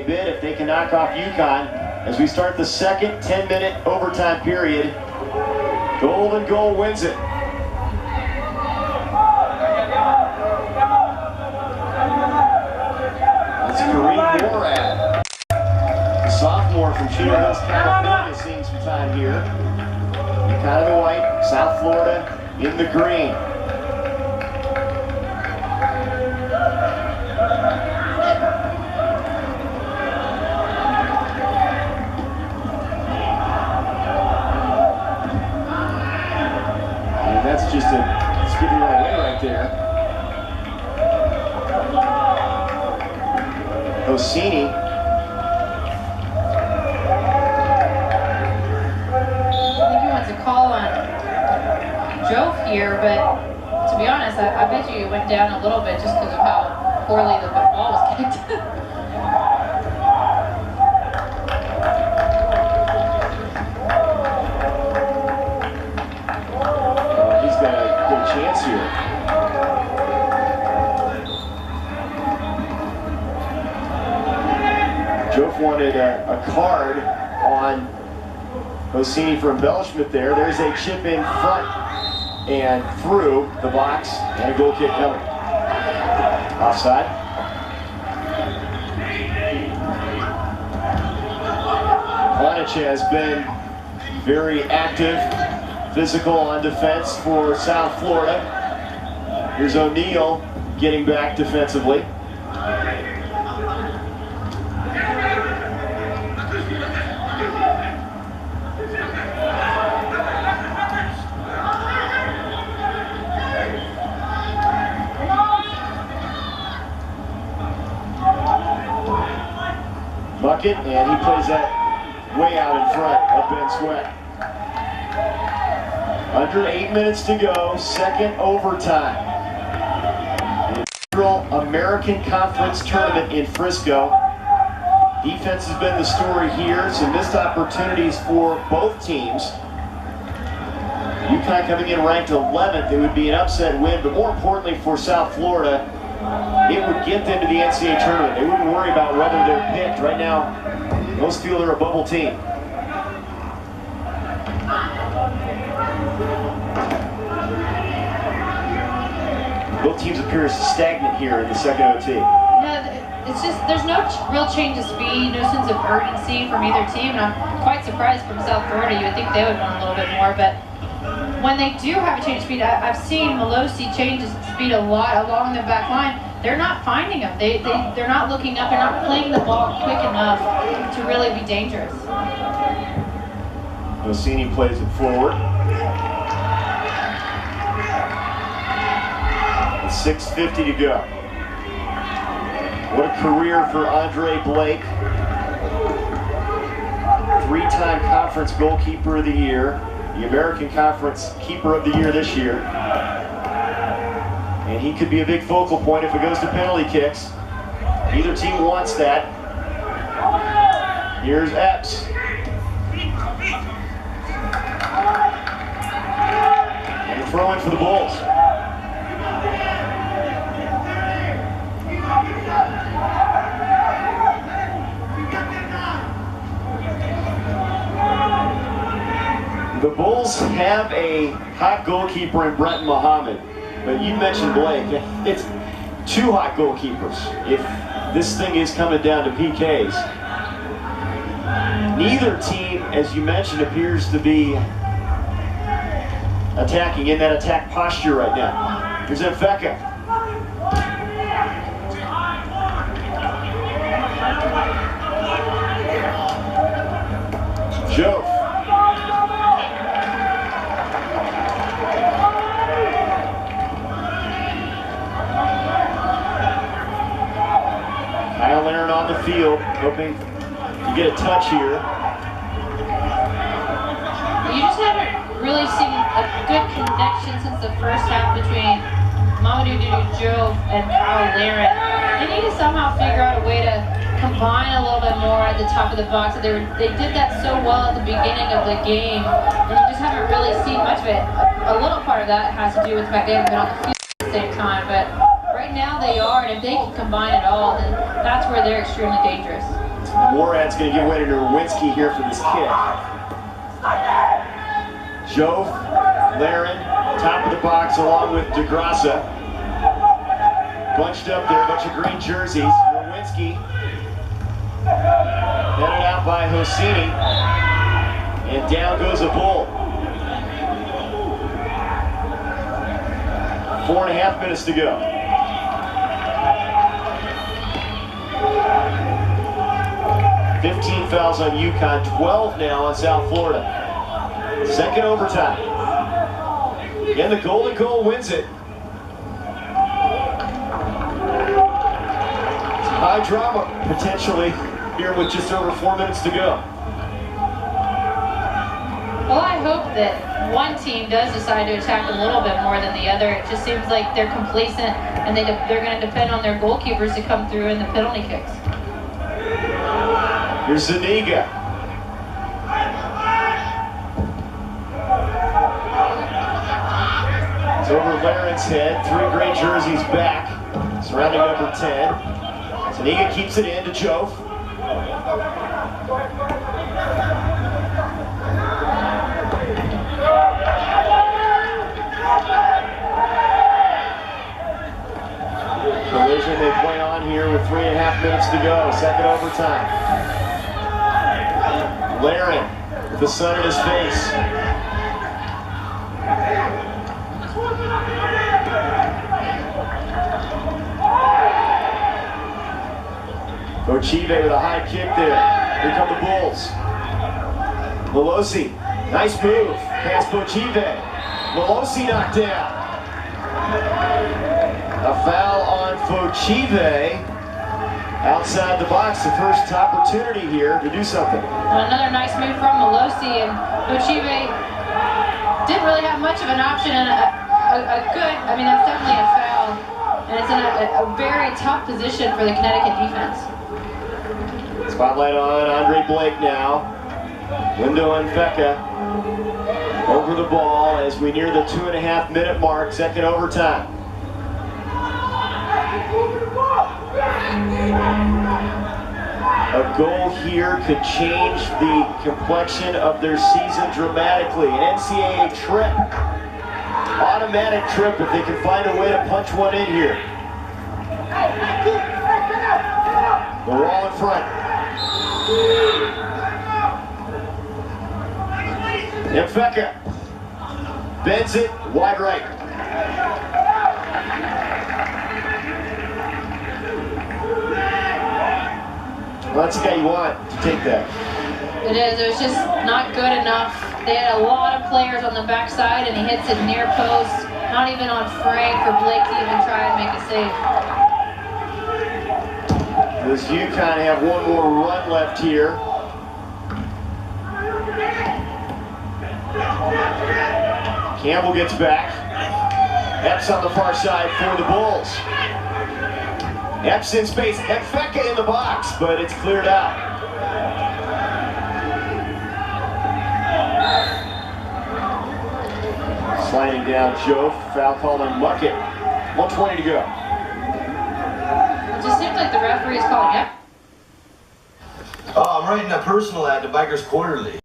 a bid if they can knock off UCONN as we start the second 10-minute overtime period. Golden Goal wins it. That's Kareem Morad, the sophomore from Chino Hills, California, seeing some time here. UConn in the white, South Florida in the green. And that's just a skipping away right there. Ossini. I think he wants a call on Joe here, but to be honest, I bet you it went down a little bit just because of how poorly the ball was kicked. He's got a good chance here. Joe wanted a card on Ossini for embellishment there. There's a chip in front and through the box, and a goal kick coming. Offside. Klanic has been very active, physical on defense for South Florida. Here's O'Neal getting back defensively. Bucket, and he plays that way out in front of Ben Sweat. Under 8 minutes to go, second overtime. The inaugural American Conference tournament in Frisco. Defense has been the story here. Some missed opportunities for both teams. UConn coming in ranked 11th. It would be an upset win, but more importantly for South Florida, it would get them to the NCAA tournament. They wouldn't worry about whether they're picked. Right now, most feel they're a bubble team. Both teams appear stagnant here in the second OT. Yeah, it's just, there's no real change of speed, no sense of urgency from either team, and I'm quite surprised from South Florida. You would think they would want a little bit more, but when they do have a change of speed, I've seen Melosi change his speed a lot along the back line. They're not finding them. They're not looking up. They're not playing the ball quick enough to really be dangerous. Ossini plays it forward. 6:50 to go. What a career for Andre Blake. Three-time conference goalkeeper of the year. The American Conference Keeper of the Year this year. And he could be a big focal point if it goes to penalty kicks. Neither team wants that. Here's Epps. And a throw in for the Bulls. The Bulls have a hot goalkeeper in Brent Muhammad, but you mentioned Blake. It's two hot goalkeepers if this thing is coming down to PKs. Neither team, as you mentioned, appears to be attacking in that attack posture right now. Here's Mfeka. Joe. On the field, hoping to get a touch here. You just haven't really seen a good connection since the first half between Mamadou Diop and Kyle Laren. They need to somehow figure out a way to combine a little bit more at the top of the box. They did that so well at the beginning of the game, and you just haven't really seen much of it. A little part of that has to do with the fact they haven't been on the field at the same time, but right now they are, and if they can combine it all, then that's where they're extremely dangerous. Morad's going to give way to Nowinski here for this kick. Jove, Laren, top of the box along with DeGrasse. Bunched up there, a bunch of green jerseys. Nowinski headed out by Hosseini. And down goes a bull. 4.5 minutes to go. Fouls on UConn, 12 now on South Florida. Second overtime. And the Golden Goal wins it. High drama, potentially, here with just over 4 minutes to go. Well, I hope that one team does decide to attack a little bit more than the other. It just seems like they're complacent, and they're going to depend on their goalkeepers to come through in the penalty kicks. Here's Zuniga. It's over Laren's head. 3 gray jerseys back. Surrounding number 10. Zuniga keeps it in to Jove. Collision they play on here with 3.5 minutes to go. Second overtime. Laren with the sun in his face. Ochive with a high kick there. Here come the Bulls. Melosi, nice move. Pass Ochive. Melosi knocked down. A foul on Fochive outside the box. The first opportunity here to do something. Another nice move from Melosi, and Fochive didn't really have much of an option, and that's definitely a foul. And it's in a very tough position for the Connecticut defense. Spotlight on Andre Blake now. Window and Fecca over the ball as we near the 2.5 minute mark, second overtime. A goal here could change the complexion of their season dramatically. An NCAA trip. Automatic trip if they can find a way to punch one in here. The wall in front. Mfeka bends it wide right. Well, that's the guy you want to take that. It is. It was just not good enough. They had a lot of players on the backside, and he hits it near post. Not even on Frank or Blake to even try and make a save. Does UConn have one more run left here? Campbell gets back. Epps on the far side for the Bulls. Epps in space. Mfeka in the box, but it's cleared out. Sliding down Joe. Foul called on Muckett. 1:20 to go. It just seems like the referee's calling it. Oh, I'm writing a personal ad to Bikers Quarterly.